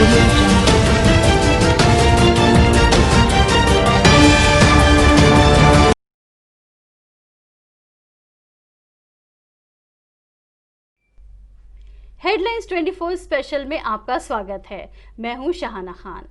Audio Jungle. Headlines 24 special में आपका स्वागत है। मैं हूं शाहाना खान।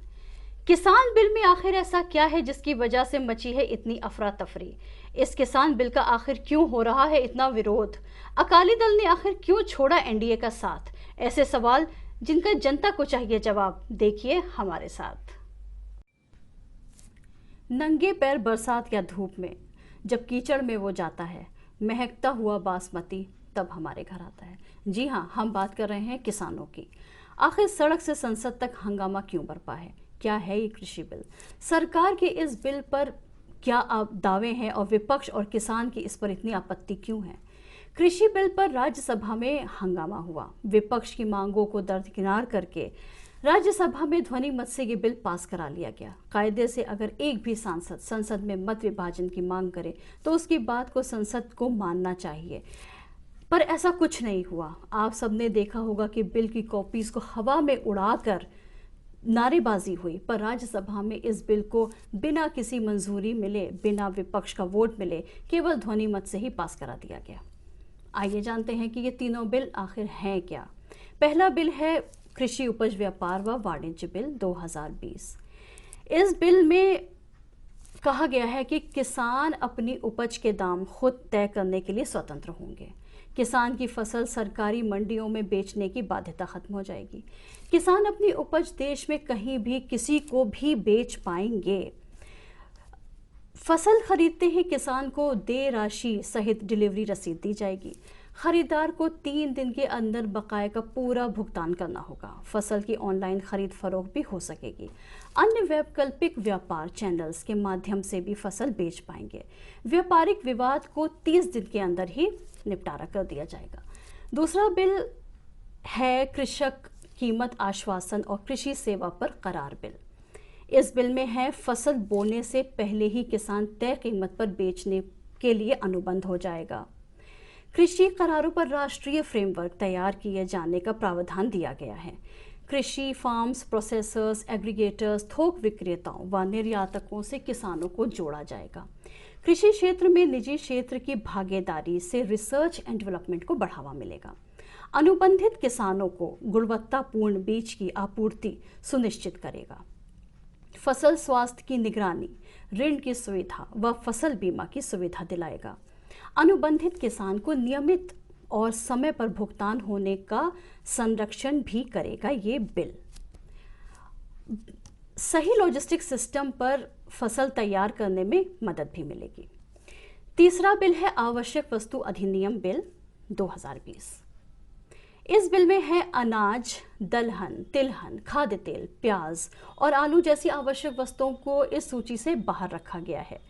किसान बिल में आखिर ऐसा क्या है जिसकी वजह से मची है इतनी अफरा तफरी? इस किसान बिल का आखिर क्यों हो रहा है इतना विरोध? अकाली दल ने आखिर क्यों छोड़ा एनडीए का साथ? ऐसे सवाल जिनका जनता को चाहिए जवाब। देखिए हमारे साथ। नंगे पैर बरसात या धूप में जब कीचड़ में वो जाता है, महकता हुआ बासमती तब हमारे घर आता है। जी हाँ, हम बात कर रहे हैं किसानों की। आखिर सड़क से संसद तक हंगामा क्यों बरपा है? क्या है ये कृषि बिल? सरकार के इस बिल पर क्या दावे हैं और विपक्ष और किसान की इस पर इतनी आपत्ति क्यों है? कृषि बिल पर राज्यसभा में हंगामा हुआ। विपक्ष की मांगों को दरकिनार करके राज्यसभा में ध्वनि मत से ये बिल पास करा लिया गया। कायदे से अगर एक भी सांसद संसद में मत विभाजन की मांग करे तो उसकी बात को संसद को मानना चाहिए, पर ऐसा कुछ नहीं हुआ। आप सबने देखा होगा कि बिल की कॉपीज को हवा में उड़ाकर नारेबाजी हुई, पर राज्यसभा में इस बिल को बिना किसी मंजूरी मिले, बिना विपक्ष का वोट मिले, केवल ध्वनि मत से ही पास करा दिया गया। आइए जानते हैं कि ये तीनों बिल आखिर हैं क्या। पहला बिल है कृषि उपज व्यापार व वाणिज्य बिल 2020। इस बिल में कहा गया है कि किसान अपनी उपज के दाम खुद तय करने के लिए स्वतंत्र होंगे। किसान की फसल सरकारी मंडियों में बेचने की बाध्यता खत्म हो जाएगी। किसान अपनी उपज देश में कहीं भी किसी को भी बेच पाएंगे। फसल खरीदते ही किसान को देय राशि सहित डिलीवरी रसीद दी जाएगी। खरीदार को 3 दिन के अंदर बकाये का पूरा भुगतान करना होगा। फसल की ऑनलाइन खरीद फरोख्त भी हो सकेगी। अन्य वैकल्पिक व्यापार चैनल्स के माध्यम से भी फसल बेच पाएंगे। व्यापारिक विवाद को 30 दिन के अंदर ही निपटारा कर दिया जाएगा। दूसरा बिल है कृषक कीमत आश्वासन और कृषि सेवा पर करार बिल। इस बिल में है फसल बोने से पहले ही किसान तय कीमत पर बेचने के लिए अनुबंध हो जाएगा। कृषि करारों पर राष्ट्रीय फ्रेमवर्क तैयार किए जाने का प्रावधान दिया गया है। कृषि फार्म्स, प्रोसेसर्स, एग्रीगेटर्स, थोक विक्रेताओं व निर्यातकों से किसानों को जोड़ा जाएगा। कृषि क्षेत्र में निजी क्षेत्र की भागीदारी से रिसर्च एंड डेवलपमेंट को बढ़ावा मिलेगा। अनुबंधित किसानों को गुणवत्तापूर्ण बीज की आपूर्ति सुनिश्चित करेगा। फसल स्वास्थ्य की निगरानी, ऋण की सुविधा व फसल बीमा की सुविधा दिलाएगा। अनुबंधित किसान को नियमित और समय पर भुगतान होने का संरक्षण भी करेगा ये बिल। सही लॉजिस्टिक सिस्टम पर फसल तैयार करने में मदद भी मिलेगी। तीसरा बिल है आवश्यक वस्तु अधिनियम बिल 2020। इस बिल में है अनाज, दलहन, तिलहन, खाद्य तेल, प्याज और आलू जैसी आवश्यक वस्तुओं को इस सूची से बाहर रखा गया है।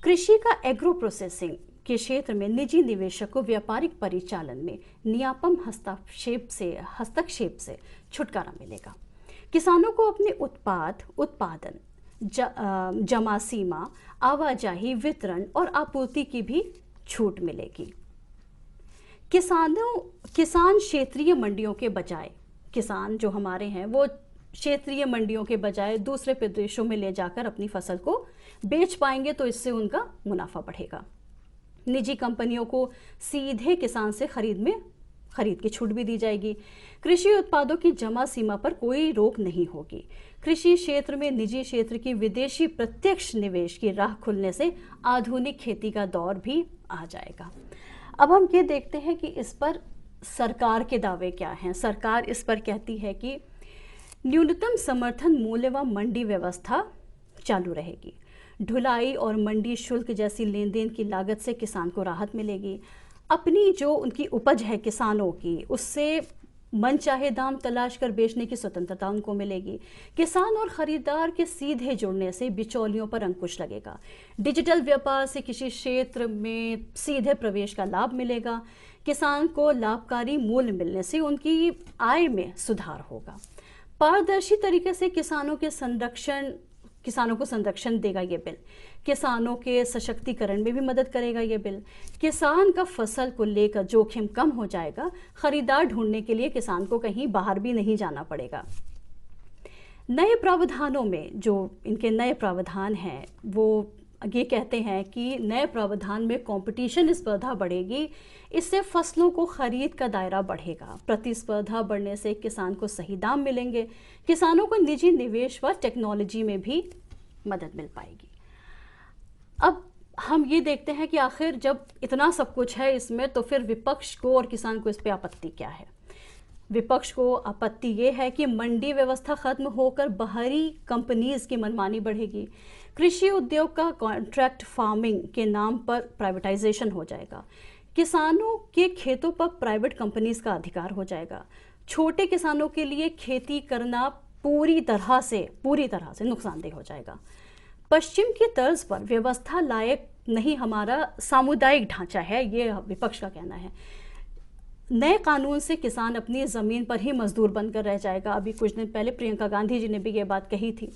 कृषि का एग्रो प्रोसेसिंग के क्षेत्र में निजी निवेशक को व्यापारिक परिचालन में नियामक हस्तक्षेप से छुटकारा मिलेगा। किसानों को अपने उत्पादन, जमा सीमा, आवाजाही, वितरण और आपूर्ति की भी छूट मिलेगी। किसान क्षेत्रीय मंडियों के बजाय, किसान जो हमारे हैं वो क्षेत्रीय मंडियों के बजाय दूसरे प्रदेशों में ले जाकर अपनी फसल को बेच पाएंगे, तो इससे उनका मुनाफा बढ़ेगा। निजी कंपनियों को सीधे किसान से खरीद की छूट भी दी जाएगी। कृषि उत्पादों की जमा सीमा पर कोई रोक नहीं होगी। कृषि क्षेत्र में निजी क्षेत्र की विदेशी प्रत्यक्ष निवेश की राह खुलने से आधुनिक खेती का दौर भी आ जाएगा। अब हम ये देखते हैं कि इस पर सरकार के दावे क्या हैं। सरकार इस पर कहती है कि न्यूनतम समर्थन मूल्य व मंडी व्यवस्था चालू रहेगी। ढुलाई और मंडी शुल्क जैसी लेन देन की लागत से किसान को राहत मिलेगी। अपनी जो उनकी उपज है किसानों की, उससे मनचाहे दाम तलाश कर बेचने की स्वतंत्रता उनको मिलेगी। किसान और खरीदार के सीधे जुड़ने से बिचौलियों पर अंकुश लगेगा। डिजिटल व्यापार से कृषि क्षेत्र में सीधे प्रवेश का लाभ मिलेगा। किसान को लाभकारी मूल्य मिलने से उनकी आय में सुधार होगा। पारदर्शी तरीके से किसानों को संरक्षण देगा ये बिल। किसानों के सशक्तिकरण में भी मदद करेगा ये बिल। किसान का फसल को लेकर जोखिम कम हो जाएगा। खरीदार ढूंढने के लिए किसान को कहीं बाहर भी नहीं जाना पड़ेगा। नए प्रावधानों में जो इनके नए प्रावधान हैं वो ये कहते हैं कि नए प्रावधान में कंपटीशन स्पर्धा बढ़ेगी, इससे फसलों को खरीद का दायरा बढ़ेगा, प्रतिस्पर्धा बढ़ने से किसान को सही दाम मिलेंगे, किसानों को निजी निवेश व टेक्नोलॉजी में भी मदद मिल पाएगी। अब हम ये देखते हैं कि आखिर जब इतना सब कुछ है इसमें, तो फिर विपक्ष को और किसान को इस पे आपत्ति क्या है। विपक्ष को आपत्ति ये है कि मंडी व्यवस्था खत्म होकर बाहरी कंपनीज की मनमानी बढ़ेगी, कृषि उद्योग का कॉन्ट्रैक्ट फार्मिंग के नाम पर प्राइवेटाइजेशन हो जाएगा, किसानों के खेतों पर प्राइवेट कंपनीज का अधिकार हो जाएगा, छोटे किसानों के लिए खेती करना पूरी तरह से नुकसानदेह हो जाएगा। पश्चिम की तर्ज पर व्यवस्था लायक नहीं हमारा सामुदायिक ढांचा है, ये विपक्ष का कहना है। नए कानून से किसान अपनी ज़मीन पर ही मजदूर बनकर रह जाएगा। अभी कुछ दिन पहले प्रियंका गांधी जी ने भी ये बात कही थी।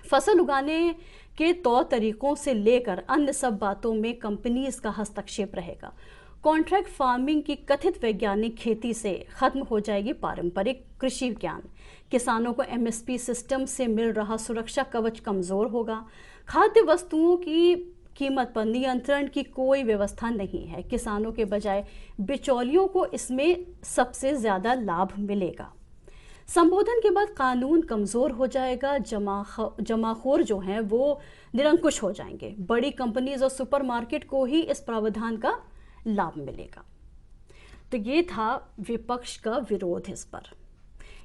फसल उगाने के तौर तरीकों से लेकर अन्य सब बातों में कंपनीज का हस्तक्षेप रहेगा। कॉन्ट्रैक्ट फार्मिंग की कथित वैज्ञानिक खेती से खत्म हो जाएगी पारंपरिक कृषि विज्ञान। किसानों को एमएसपी सिस्टम से मिल रहा सुरक्षा कवच कमजोर होगा। खाद्य वस्तुओं की कीमत पर नियंत्रण की कोई व्यवस्था नहीं है, किसानों के बजाय बिचौलियों को इसमें सबसे ज्यादा लाभ मिलेगा। संबोधन के बाद कानून कमजोर हो जाएगा, जमाखोर जो हैं वो निरंकुश हो जाएंगे, बड़ी कंपनीज और सुपरमार्केट को ही इस प्रावधान का लाभ मिलेगा। तो ये था विपक्ष का विरोध इस पर।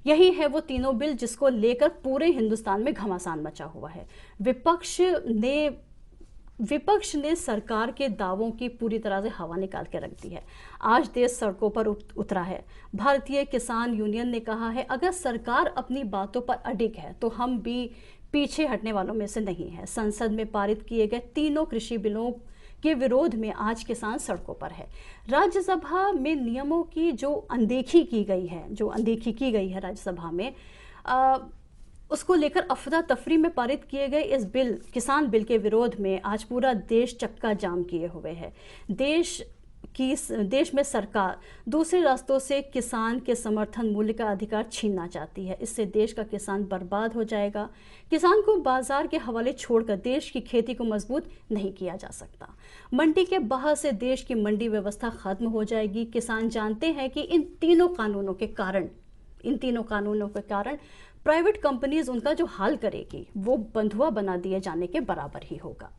यही है वो तीनों बिल जिसको लेकर पूरे हिंदुस्तान में घमासान मचा हुआ है। विपक्ष ने सरकार के दावों की पूरी तरह से हवा निकाल के रख दी है। आज देश सड़कों पर उतरा है। भारतीय किसान यूनियन ने कहा है, अगर सरकार अपनी बातों पर अडिग है तो हम भी पीछे हटने वालों में से नहीं है। संसद में पारित किए गए तीनों कृषि बिलों के विरोध में आज किसान सड़कों पर है। राज्यसभा में नियमों की जो अनदेखी की गई है राज्यसभा में, उसको लेकर अफरा तफरी में पारित किए गए इस किसान बिल के विरोध में आज पूरा देश चक्का जाम किए हुए है। देश में सरकार दूसरे रास्तों से किसान के समर्थन मूल्य का अधिकार छीनना चाहती है। इससे देश का किसान बर्बाद हो जाएगा। किसान को बाजार के हवाले छोड़कर देश की खेती को मजबूत नहीं किया जा सकता। मंडी के बाहर से देश की मंडी व्यवस्था खत्म हो जाएगी। किसान जानते हैं कि इन तीनों कानूनों के कारण प्राइवेट कंपनीज उनका जो हाल करेगी वो बंधुआ बना दिए जाने के बराबर ही होगा।